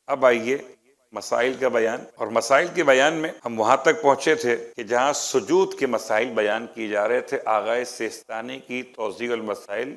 اب آئیے مسائل کا بیان، اور مسائل کے بیان میں ہم وہاں تک پہنچے تھے کہ جہاں سجود کے مسائل بیان کیے جا رہے تھے آغائے سیستانی کی توضیح المسائل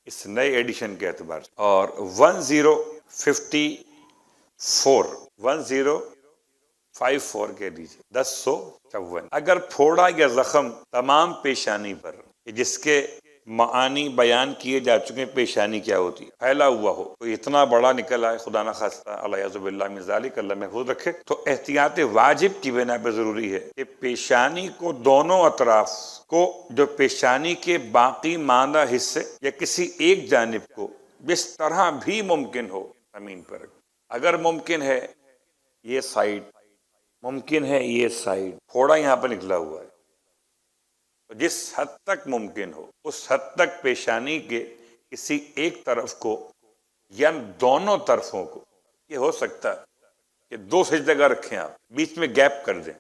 اس نئے ایڈیشن کے اعتبار سے، اور 1054 کہہ دیجیے 1054 اگر پھوڑا یا زخم تمام پیشانی پر، جس کے معانی بیان کیے جا چکے ہیں پیشانی کیا ہوتی ہے، پھیلا ہوا ہو، تو اتنا بڑا نکل آئے خدا نخواستہ الیاذ باللہ من ذالک، اللہ محفوظ رکھے، تو احتیاط واجب کی بنا پہ ضروری ہے کہ پیشانی کو دونوں اطراف کو، جو پیشانی کے باقی ماندہ حصے یا کسی ایک جانب کو جس طرح بھی ممکن ہو زمین پر رکھ، اگر ممکن ہے یہ سائڈ، ممکن ہے یہ سائڈ، پھوڑا یہاں پہ نکلا ہوا ہے، تو جس حد تک ممکن ہو اس حد تک پیشانی کے کسی ایک طرف کو یا دونوں طرفوں کو، یہ ہو سکتا ہے کہ 2 سجدہ رکھیں، آپ بیچ میں گیپ کر دیں،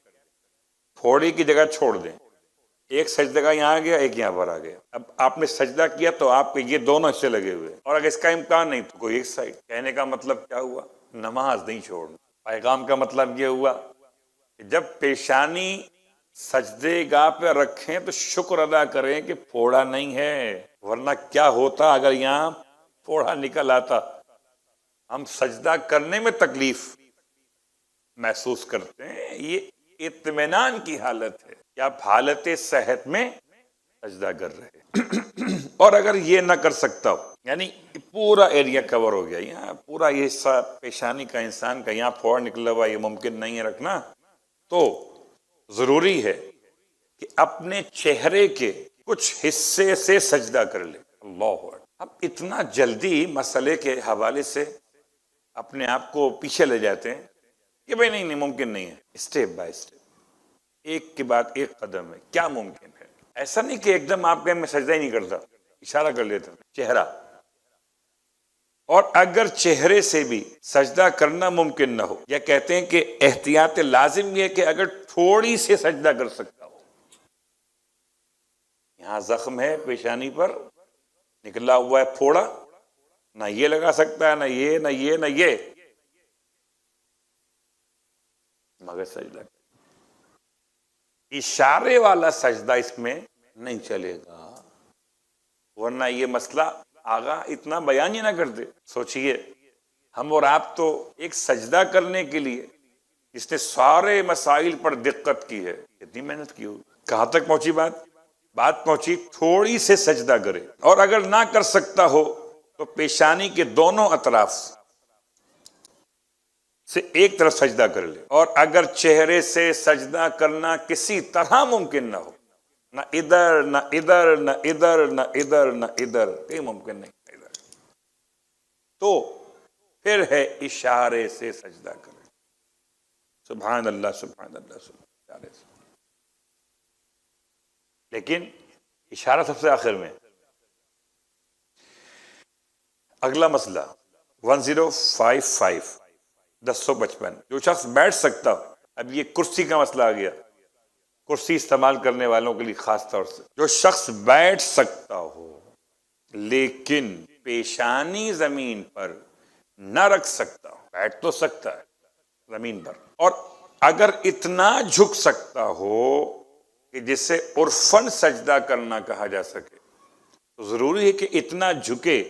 پھوڑی کی جگہ چھوڑ دیں، ایک سجدہ یہاں آ گیا، ایک یہاں پر آ گیا، اب آپ نے سجدہ کیا تو آپ کے یہ دونوں حصے لگے ہوئے، اور اگر اس کا امکان نہیں تو کوئی ایک سائڈ۔ کہنے کا مطلب کیا ہوا؟ نماز نہیں چھوڑنا۔ پیغام کا مطلب یہ ہوا کہ جب پیشانی سجدے گاہ پہ رکھیں تو شکر ادا کریں کہ پھوڑا نہیں ہے، ورنہ کیا ہوتا اگر یہاں پھوڑا نکل آتا؟ ہم سجدہ کرنے میں تکلیف محسوس کرتے ہیں، یہ اطمینان کی حالت ہے کہ آپ حالت صحت میں سجدہ کر رہے ہیں۔ اور اگر یہ نہ کر سکتا ہو، یعنی پورا ایریا کور ہو گیا، یہاں پورا یہ حصہ پیشانی کا انسان کا یہاں پھوڑ نکلا ہوا، یہ ممکن نہیں ہے رکھنا، تو ضروری ہے کہ اپنے چہرے کے کچھ حصے سے سجدہ کر لے۔ اللہ اکبر۔ اب اتنا جلدی مسئلے کے حوالے سے اپنے آپ کو پیچھے لے جاتے ہیں کہ بھئی نہیں ممکن نہیں ہے۔ اسٹیپ بائی اسٹیپ، ایک کے بعد ایک قدم ہے، کیا ممکن ہے؟ ایسا نہیں کہ ایک دم آپ کہیں میں سجدہ ہی نہیں کرتا، اشارہ کر لیتا ہوں چہرہ، اور اگر چہرے سے بھی سجدہ کرنا ممکن نہ ہو، یا کہتے ہیں کہ احتیاط لازم یہ ہے کہ اگر تھوڑی سے سجدہ کر سکتا ہو، یہاں زخم ہے پیشانی پر، نکلا ہوا ہے پھوڑا، نہ یہ لگا سکتا ہے، نہ یہ نہ یہ نہ یہ، مگر سجدہ اشارے والا سجدہ اس میں نہیں چلے گا، ورنہ یہ مسئلہ آگا اتنا بیان ہی نہ کرتے۔ سوچئے ہم اور آپ تو ایک سجدہ کرنے کے لیے اس نے سارے مسائل پر دقت کی ہے، اتنی محنت کی ہوگی۔ کہاں تک پہنچی بات پہنچی تھوڑی سے سجدہ کرے، اور اگر نہ کر سکتا ہو تو پیشانی کے دونوں اطراف سے ایک طرف سجدہ کر لے، اور اگر چہرے سے سجدہ کرنا کسی طرح ممکن نہ ہو، نہ ادھر نہ ادھر نہ ادھر نہ ادھر نہ ادھر، کہیں ممکن نہیں ادھر، تو پھر ہے اشارے سے سجدہ کرے۔ سبحان اللہ سبحان اللہ سبحان اللہ، لیکن اشارہ سب سے آخر میں۔ اگلا مسئلہ 1055 1055، جو شخص بیٹھ سکتا ہو، اب یہ کرسی کا مسئلہ آ گیا، کرسی استعمال کرنے والوں کے لیے خاص طور سے، جو شخص بیٹھ سکتا ہو لیکن پیشانی زمین پر نہ رکھ سکتا ہو، بیٹھ تو سکتا ہے زمین پر، اور اگر اتنا جھک سکتا ہو کہ جسے عرفاً سجدہ کرنا کہا جا سکے، تو ضروری ہے کہ اتنا جھکے،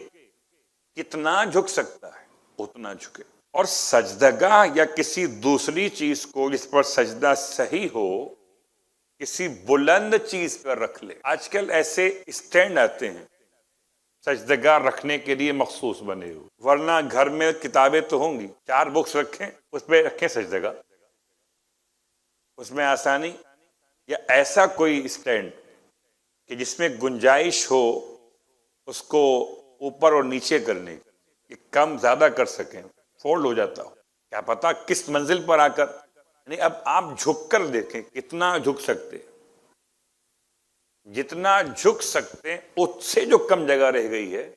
کتنا جھک سکتا ہے اتنا جھکے، اور سجدگاہ یا کسی دوسری چیز کو جس پر سجدہ صحیح ہو کسی بلند چیز پر رکھ لے۔ آج کل ایسے اسٹینڈ آتے ہیں سجدگاہ رکھنے کے لیے مخصوص بنے ہوئے، ورنہ گھر میں کتابیں تو ہوں گی، 4 بکس رکھیں اس پہ رکھیں سجدگاہ، اس میں آسانی، یا ایسا کوئی اسٹینڈ کہ جس میں گنجائش ہو اس کو اوپر اور نیچے کرنے کی، کم زیادہ کر سکیں، فولڈ ہو جاتا ہو، کیا پتا کس منزل پر آ کر، یعنی اب آپ جھک کر دیکھیں کتنا جھک سکتے، جتنا جھک سکتے اس سے جو کم جگہ رہ گئی ہے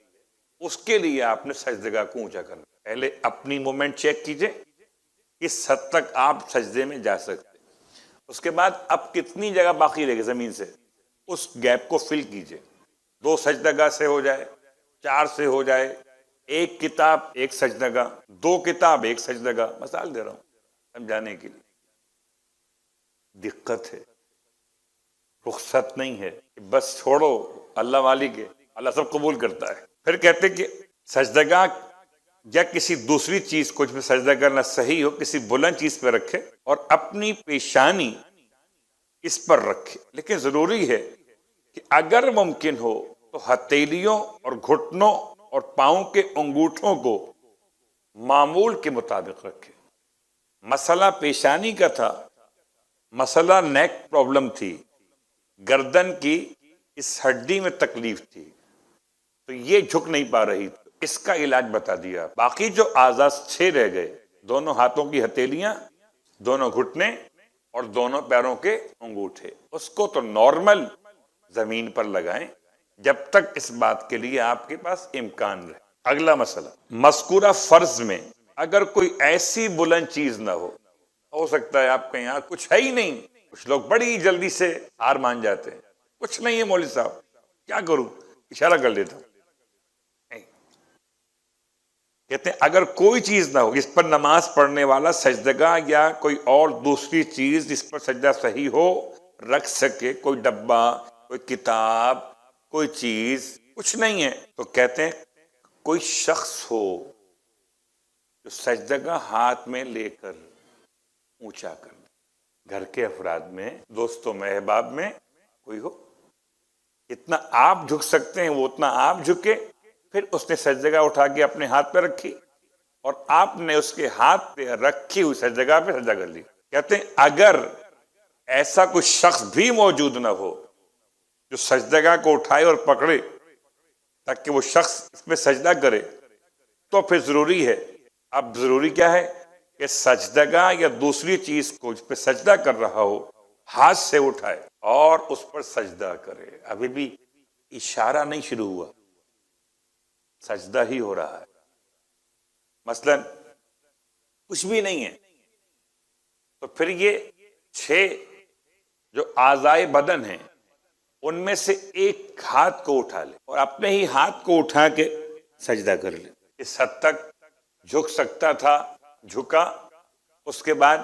اس کے لیے آپ نے سجدگاہ کو اونچا کرنا۔ پہلے اپنی مومنٹ چیک کیجئے کس حد تک آپ سجدے میں جا سکتے، اس کے بعد اب کتنی جگہ باقی رہے گی زمین سے، اس گیپ کو فل کیجئے، 2 سجدگاہ سے ہو جائے، 4 سے ہو جائے، ایک کتاب ایک سجدگاہ، 2 کتاب ایک سجدگاہ، مثال دے رہا ہوں سمجھانے کے لیے. دقت ہے، رخصت نہیں ہے کہ بس چھوڑو اللہ والی کے، اللہ سب قبول کرتا ہے. پھر کہتے کہ سجدگاہ یا کسی دوسری چیز کو جس میں سجدہ کرنا صحیح ہو کسی بلند چیز پہ رکھے اور اپنی پیشانی اس پر رکھے. لیکن ضروری ہے کہ اگر ممکن ہو تو ہتھیلیوں اور گھٹنوں اور پاؤں کے انگوٹھوں کو معمول کے مطابق رکھے. مسئلہ پیشانی کا تھا، مسئلہ نیک پرابلم تھی، گردن کی اس ہڈی میں تکلیف تھی تو یہ جھک نہیں پا رہی، اس کا علاج بتا دیا. باقی جو اعضاء 6 رہ گئے، دونوں ہاتھوں کی ہتھیلیاں، دونوں گھٹنے اور دونوں پیروں کے انگوٹھے، اس کو تو نارمل زمین پر لگائیں جب تک اس بات کے لیے آپ کے پاس امکان رہے. اگلا مسئلہ، مذکورہ فرض میں اگر کوئی ایسی بلند چیز نہ ہو سکتا ہے آپ کے یہاں کچھ ہے ہی نہیں. کچھ لوگ بڑی جلدی سے ہار مان جاتے ہیں، کچھ نہیں ہے مولوی صاحب، کیا کروں، اشارہ کر لیتا ہوں. کہتے ہیں اگر کوئی چیز نہ ہو جس پر نماز پڑھنے والا سجدگاہ یا کوئی اور دوسری چیز جس پر سجدہ صحیح ہو رکھ سکے، کوئی ڈبہ، کوئی کتاب، کوئی چیز، کچھ نہیں ہے، تو کہتے ہیں کوئی شخص ہو جو سجدگاہ ہاتھ میں لے کر اونچا کر دے. گھر کے افراد میں، دوستوں میں، احباب میں کوئی ہو، اتنا آپ جھک سکتے ہیں وہ اتنا آپ جھکے. پھر اس نے سجدگاہ اٹھا کے اپنے ہاتھ پہ رکھی اور آپ نے اس کے ہاتھ پہ رکھی ہوئی سجدگاہ پہ سجدہ کر لی. کہتے ہیں اگر ایسا کوئی شخص بھی موجود نہ ہو جو سجدگاہ کو اٹھائے اور پکڑے تاکہ وہ شخص اس میں سجدہ کرے، تو پھر ضروری ہے، اب ضروری کیا ہے کہ سجدگاہ یا دوسری چیز کو جس پہ سجدہ کر رہا ہو ہاتھ سے اٹھائے اور اس پر سجدہ کرے. ابھی بھی اشارہ نہیں شروع ہوا، سجدہ ہی ہو رہا ہے. مثلا کچھ بھی نہیں ہے تو پھر یہ 6 جو اعضائے بدن ہیں ان میں سے ایک ہاتھ کو اٹھا لے اور اپنے ہی ہاتھ کو اٹھا کے سجدہ کر لے. اس حد تک جھک سکتا تھا، جھکا. اس کے بعد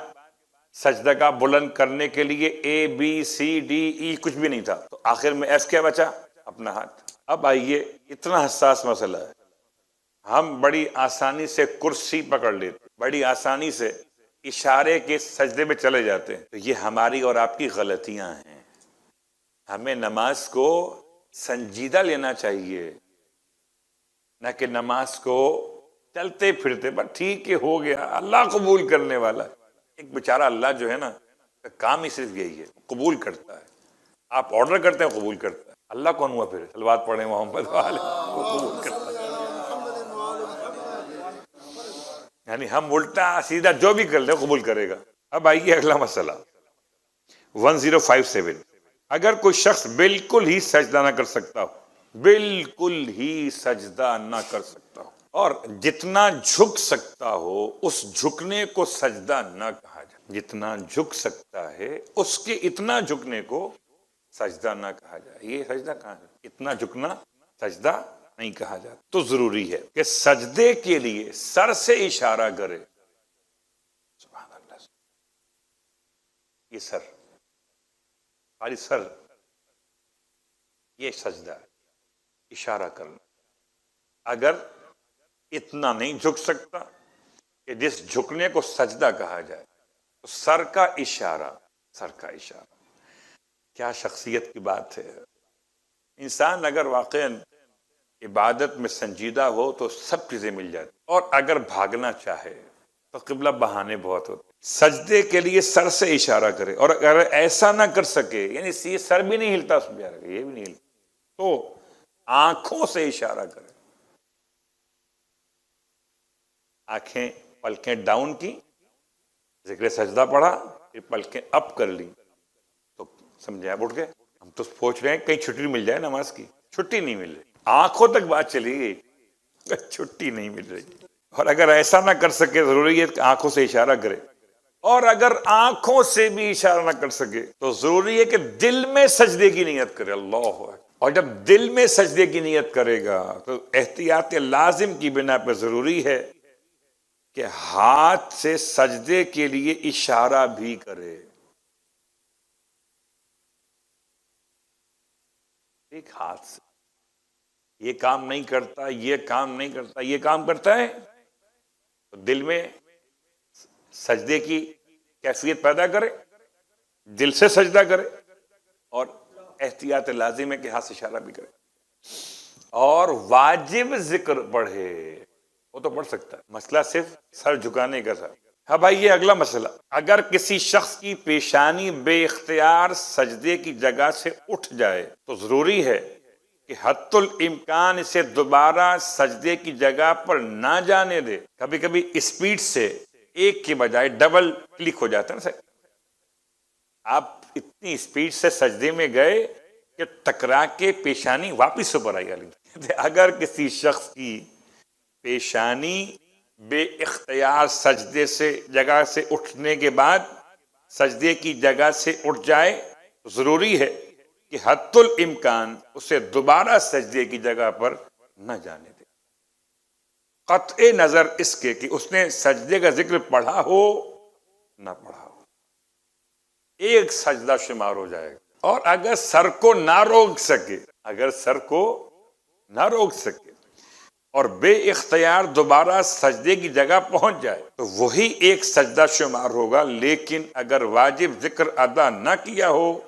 سجدہ کا بلند کرنے کے لیے ABCDE کچھ بھی نہیں تھا، تو آخر میں ایس کیا بچا؟ اپنا ہاتھ. اب آئیے، اتنا حساس مسئلہ ہے، ہم بڑی آسانی سے کرسی پکڑ لیتے، بڑی آسانی سے اشارے کے سجدے میں چلے جاتے ہیں. تو یہ ہماری اور آپ کی غلطیاں ہیں. ہمیں نماز کو سنجیدہ لینا چاہیے، نہ کہ نماز کو چلتے پھرتے بس ٹھیک ہے ہو گیا، اللہ قبول کرنے والا. ایک بیچارہ اللہ جو ہے نا کام ہی صرف یہی ہے، قبول کرتا ہے. آپ آرڈر کرتے ہیں قبول کرتا ہے. اللہ کون ہوا پھر؟ صلوات پڑھیں محمد والے، وہ قبول کرتا ہے. یعنی ہم الٹا سیدھا جو بھی کر لیں قبول کرے گا. اب آئیے اگلا مسئلہ 1057. اگر کوئی شخص بالکل ہی سجدہ نہ کر سکتا ہو، بالکل ہی سجدہ نہ کر سکتا ہو، اور جتنا جھک سکتا ہو اس جھکنے کو سجدہ نہ کہا جائے. جتنا جھک سکتا ہے اس کے اتنا جھکنے کو سجدہ نہ کہا جائے. یہ سجدہ کہاں ہے؟ اتنا جھکنا سجدہ نہیں کہا جاتا. تو ضروری ہے کہ سجدے کے لیے سر سے اشارہ کرے. سبحان اللہ، یہ سر، خالی سر، یہ سجدہ ہے، اشارہ کرنا. اگر اتنا نہیں جھک سکتا کہ جس جھکنے کو سجدہ کہا جائے تو سر کا اشارہ، سر کا اشارہ. کیا شخصیت کی بات ہے. انسان اگر واقعا عبادت میں سنجیدہ ہو تو سب چیزیں مل جاتی، اور اگر بھاگنا چاہے تو قبلہ بہانے بہت ہوتے. سجدے کے لیے سر سے اشارہ کرے، اور اگر ایسا نہ کر سکے، یعنی سر بھی نہیں ہلتا اس میں، یہ بھی نہیں ہلتا، تو آنکھوں سے اشارہ کرے. آنکھیں، پلکیں ڈاؤن کی، ذکر سجدہ پڑھا، پھر پلکیں اپ کر لی، تو سمجھے آپ اٹھ گئے. ہم تو سوچ رہے ہیں کہیں چھٹی مل جائے نماز کی، چھٹی نہیں مل رہی. آنکھوں تک بات چلی گئی، چھٹی نہیں مل رہی. اور اگر ایسا نہ کر سکے ضروری ہے کہ آنکھوں سے اشارہ کرے، اور اگر آنکھوں سے بھی اشارہ نہ کر سکے تو ضروری ہے کہ دل میں سجدے کی نیت کرے. اللہ اور جب دل میں سجدے کی نیت کرے گا تو احتیاط لازم کی بنا پہ ضروری ہے کہ ہاتھ سے سجدے کے لیے اشارہ بھی کرے. ایک ہاتھ سے یہ کام نہیں کرتا، یہ کام نہیں کرتا، یہ کام کرتا ہے، تو دل میں سجدے کی کیفیت پیدا کرے، دل سے سجدہ کرے، اور احتیاط لازم ہے کہ ہاتھ سے اشارہ بھی کرے، اور واجب ذکر پڑھے. وہ تو پڑھ سکتا ہے، مسئلہ صرف سر جھکانے کا تھا. ہاں بھائی، یہ اگلا مسئلہ، اگر کسی شخص کی پیشانی بے اختیار سجدے کی جگہ سے اٹھ جائے تو ضروری ہے کہ حتی الامکان اسے دوبارہ سجدے کی جگہ پر نہ جانے دے. کبھی کبھی اسپیڈ سے ایک کے بجائے ڈبل کلک ہو جاتا ہے نا. آپ اتنی اسپیڈ سے سجدے میں گئے کہ ٹکرا کے پیشانی واپس اوپر آئی. اگر کسی شخص کی پیشانی بے اختیار سجدے سے جگہ سے اٹھنے کے بعد سجدے کی جگہ سے اٹھ جائے تو ضروری ہے کہ حتی الامکان اسے دوبارہ سجدے کی جگہ پر نہ جانے دے، قطع نظر اس کے کہ اس نے سجدے کا ذکر پڑھا ہو نہ پڑھا ہو. ایک سجدہ شمار ہو جائے گا. اور اگر سر کو نہ روک سکے، اور بے اختیار دوبارہ سجدے کی جگہ پہنچ جائے تو وہی ایک سجدہ شمار ہوگا. لیکن اگر واجب ذکر ادا نہ کیا ہو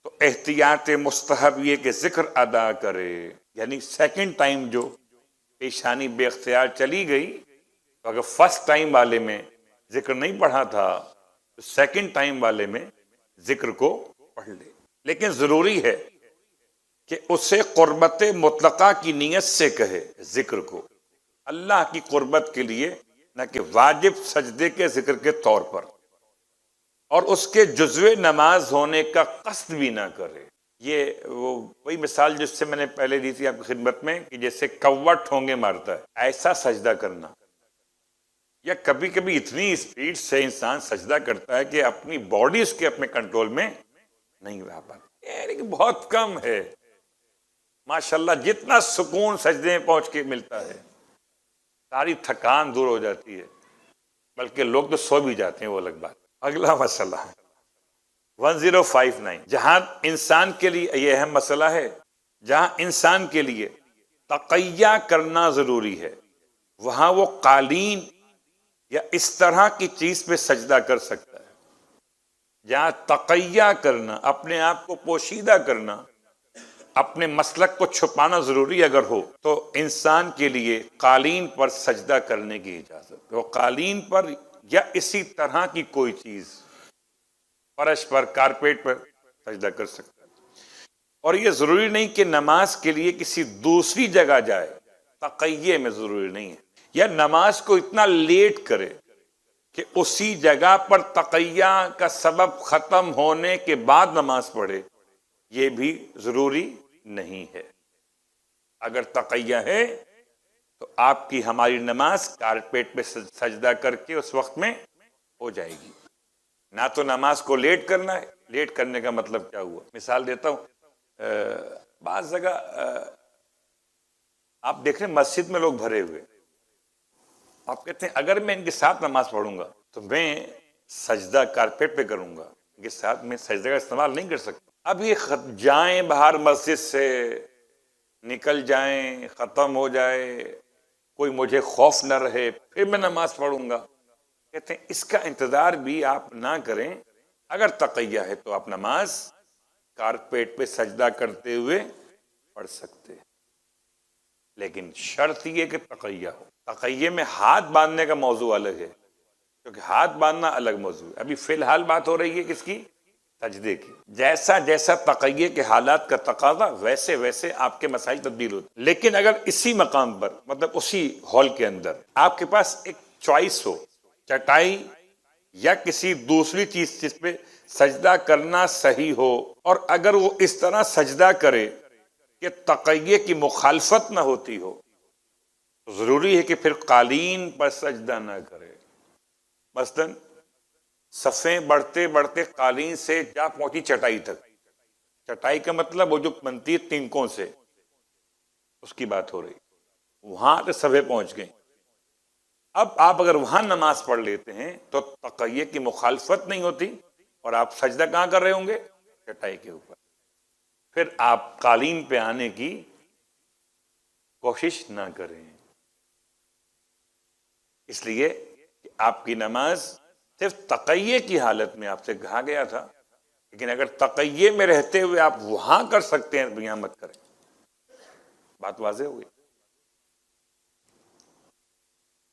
تو احتیاط مستحب یہ کہ ذکر ادا کرے. یعنی سیکنڈ ٹائم جو پیشانی بے اختیار چلی گئی تو اگر فرسٹ ٹائم والے میں ذکر نہیں پڑھا تھا تو سیکنڈ ٹائم والے میں ذکر کو پڑھ لے. لیکن ضروری ہے کہ اسے قربت مطلقہ کی نیت سے کہے ذکر کو، اللہ کی قربت کے لیے، نہ کہ واجب سجدے کے ذکر کے طور پر، اور اس کے جزو نماز ہونے کا قصد بھی نہ کرے. یہ وہی مثال جس سے میں نے پہلے دی تھی آپ کی خدمت میں کہ جیسے کوا ٹھونگے مارتا ہے، ایسا سجدہ کرنا. یا کبھی کبھی اتنی اسپیڈ سے انسان سجدہ کرتا ہے کہ اپنی باڈی اس کے اپنے کنٹرول میں نہیں رہ پاتی. لیکن بہت کم ہے ماشاءاللہ. جتنا سکون سجدے میں پہنچ کے ملتا ہے، ساری تھکان دور ہو جاتی ہے، بلکہ لوگ تو سو بھی جاتے ہیں، وہ الگ بات. اگلا مسئلہ 1059، جہاں انسان کے لیے یہ اہم مسئلہ ہے، جہاں انسان کے لیے تقیہ کرنا ضروری ہے وہاں وہ قالین یا اس طرح کی چیز پہ سجدہ کر سکتا ہے. جہاں تقیہ کرنا، اپنے آپ کو پوشیدہ کرنا، اپنے مسلک کو چھپانا ضروری اگر ہو تو انسان کے لیے قالین پر سجدہ کرنے کی اجازت. وہ قالین پر یا اسی طرح کی کوئی چیز، فرش پر، کارپیٹ پر سجدہ کر سکتا ہے. اور یہ ضروری نہیں کہ نماز کے لیے کسی دوسری جگہ جائے، تقیہ میں ضروری نہیں ہے. یا نماز کو اتنا لیٹ کرے کہ اسی جگہ پر تقیہ کا سبب ختم ہونے کے بعد نماز پڑھے، یہ بھی ضروری نہیں ہے. اگر تقیہ ہے تو آپ کی ہماری نماز کارپیٹ پہ سجدہ کر کے اس وقت میں ہو جائے گی. نہ تو نماز کو لیٹ کرنا ہے. لیٹ کرنے کا مطلب کیا ہوا؟ مثال دیتا ہوں. بعض جگہ آپ دیکھ رہے ہیں مسجد میں لوگ بھرے ہوئے، آپ کہتے ہیں اگر میں ان کے ساتھ نماز پڑھوں گا تو میں سجدہ کارپیٹ پہ کروں گا، ان کے ساتھ میں سجدہ کا استعمال نہیں کر سکتا. اب یہ جائیں باہر مسجد سے، نکل جائیں، ختم ہو جائے، کوئی مجھے خوف نہ رہے، پھر میں نماز پڑھوں گا. کہتے ہیں اس کا انتظار بھی آپ نہ کریں. اگر تقیہ ہے تو آپ نماز کارپیٹ پہ سجدہ کرتے ہوئے پڑھ سکتے ہیں، لیکن شرط یہ کہ تقیہ ہو. تقیہ میں ہاتھ باندھنے کا موضوع الگ ہے، کیونکہ ہاتھ باندھنا الگ موضوع ہے. ابھی فی الحال بات ہو رہی ہے کس کی؟ سجدے کی. جیسا جیسا تقیہ کے حالات کا تقاضا ویسے ویسے آپ کے مسائل تبدیل ہوتے. لیکن اگر اسی مقام پر، مطلب اسی ہال کے اندر آپ کے پاس ایک چوائس ہو، چٹائی یا کسی دوسری چیز جس پہ سجدہ کرنا صحیح ہو، اور اگر وہ اس طرح سجدہ کرے کہ تقیہ کی مخالفت نہ ہوتی ہو تو ضروری ہے کہ پھر قالین پر سجدہ نہ کرے. مثلاً صفیں بڑھتے بڑھتے قالین سے جا پہنچی چٹائی تک، چٹائی کا مطلب وہ جو بنتی ہے تنکوں سے، اس کی بات ہو رہی، وہاں تو سبھی پہنچ گئے. اب آپ اگر وہاں نماز پڑھ لیتے ہیں تو تقیہ کی مخالفت نہیں ہوتی، اور آپ سجدہ کہاں کر رہے ہوں گے؟ چٹائی کے اوپر. پھر آپ قالین پہ آنے کی کوشش نہ کریں، اس لیے کہ آپ کی نماز صرف تقیہ کی حالت میں آپ سے کہا گیا تھا، لیکن اگر تقیہ میں رہتے ہوئے آپ وہاں کر سکتے ہیں تو یہاں مت کریں. بات واضح ہوئی.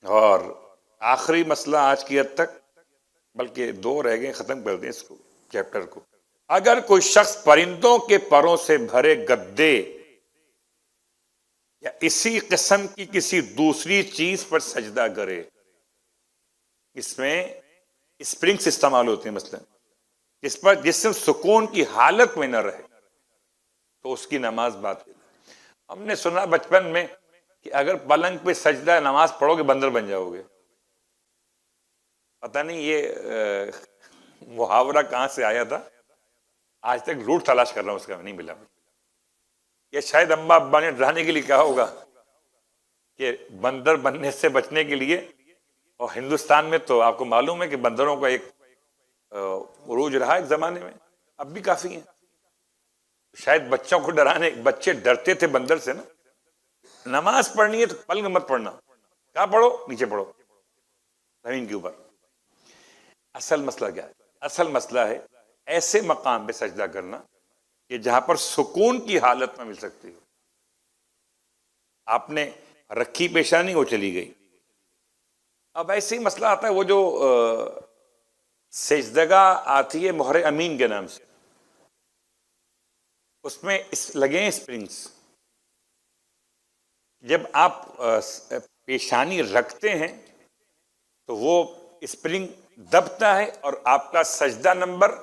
اور آخری مسئلہ آج کی حد تک، بلکہ 2 رہ گئے، ختم کر دیں اس کو، چیپٹر کو. اگر کوئی شخص پرندوں کے پروں سے بھرے گدے یا اسی قسم کی کسی دوسری چیز پر سجدہ کرے، اس میں اسپرنگس استعمال ہوتے ہیں مثلا، جس پر جسم سکون کی حالت میں نہ رہے، تو اس کی نماز باطل ہے. ہم نے سنا بچپن میں کہ اگر پلنگ پہ سجدہ نماز پڑھو گے بندر بن جاؤ گے. پتہ نہیں یہ محاورہ کہاں سے آیا تھا، آج تک روٹ تلاش کر رہا ہوں اس کا، نہیں ملا. یہ شاید اماں ابا نے ڈرانے کے لیے کہا ہوگا کہ بندر بننے سے بچنے کے لیے. اور ہندوستان میں تو آپ کو معلوم ہے کہ بندروں کا ایک عروج رہا ایک زمانے میں، اب بھی کافی ہیں. شاید بچوں کو ڈرانے، بچے ڈرتے تھے بندر سے نا. نماز پڑھنی ہے تو پلنگ مت پڑھنا، کہاں پڑھو؟ نیچے پڑھو، زمین کے اوپر. اصل مسئلہ کیا ہے؟ اصل مسئلہ ہے ایسے مقام پہ سجدہ کرنا کہ جہاں پر سکون کی حالت میں مل سکتی ہو. آپ نے رکھی پیشانی، وہ چلی گئی. اب ایسے ہی مسئلہ آتا ہے، وہ جو سجدگاہ آتی ہے مہر امین کے نام سے، اس میں لگے ہیں اسپرنگس. جب آپ پیشانی رکھتے ہیں تو وہ اسپرنگ دبتا ہے اور آپ کا سجدہ نمبر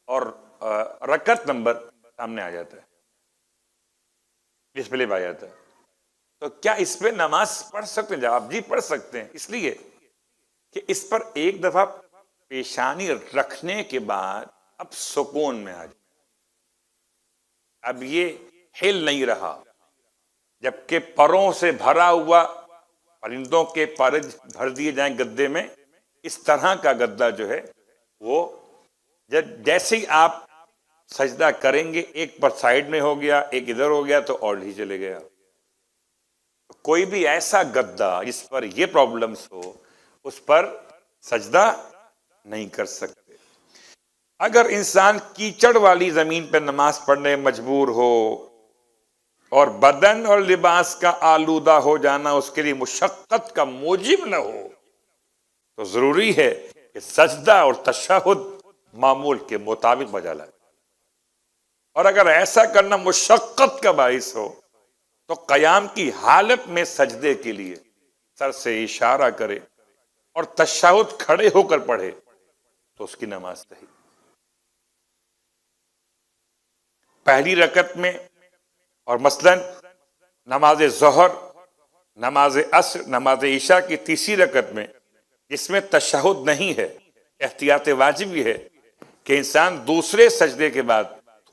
اور رکعت نمبر سامنے آ جاتا ہے، ڈسپلے پہ آ جاتا ہے. تو کیا اس پہ نماز پڑھ سکتے ہیں؟ جواب جی پڑھ سکتے ہیں، اس لیے کہ اس پر ایک دفعہ پیشانی رکھنے کے بعد اب سکون میں آ جائے، اب یہ ہل نہیں رہا. جبکہ پروں سے بھرا ہوا، پرندوں کے پر بھر دیے جائیں گدے میں، اس طرح کا گدا جو ہے وہ جیسے ہی آپ سجدہ کریں گے، ایک پر سائیڈ میں ہو گیا، ایک ادھر ہو گیا تو اور ہی چلے گیا. کوئی بھی ایسا گدا جس پر یہ پرابلمز ہو، اس پر سجدہ نہیں کر سکتے. اگر انسان کیچڑ والی زمین پہ نماز پڑھنے مجبور ہو اور بدن اور لباس کا آلودہ ہو جانا اس کے لیے مشقت کا موجب نہ ہو، تو ضروری ہے کہ سجدہ اور تشہد معمول کے مطابق بجا لائے. اور اگر ایسا کرنا مشقت کا باعث ہو تو قیام کی حالت میں سجدے کے لیے سر سے اشارہ کرے اور تشہد کھڑے ہو کر پڑھے تو اس کی نماز صحیح. پہلی رکعت میں، اور مثلا نماز ظہر، نماز عصر، نماز عشاء کی تیسری رکعت میں جس میں تشہد نہیں ہے، احتیاط واجب یہ ہے کہ انسان دوسرے سجدے کے بعد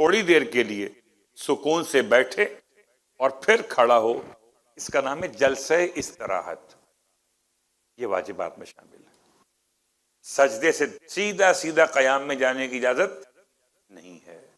تھوڑی دیر کے لیے سکون سے بیٹھے اور پھر کھڑا ہو. اس کا نام ہے جلسہ استراحت. یہ واجبات میں شامل ہے. سجدے سے سیدھا قیام میں جانے کی اجازت نہیں ہے.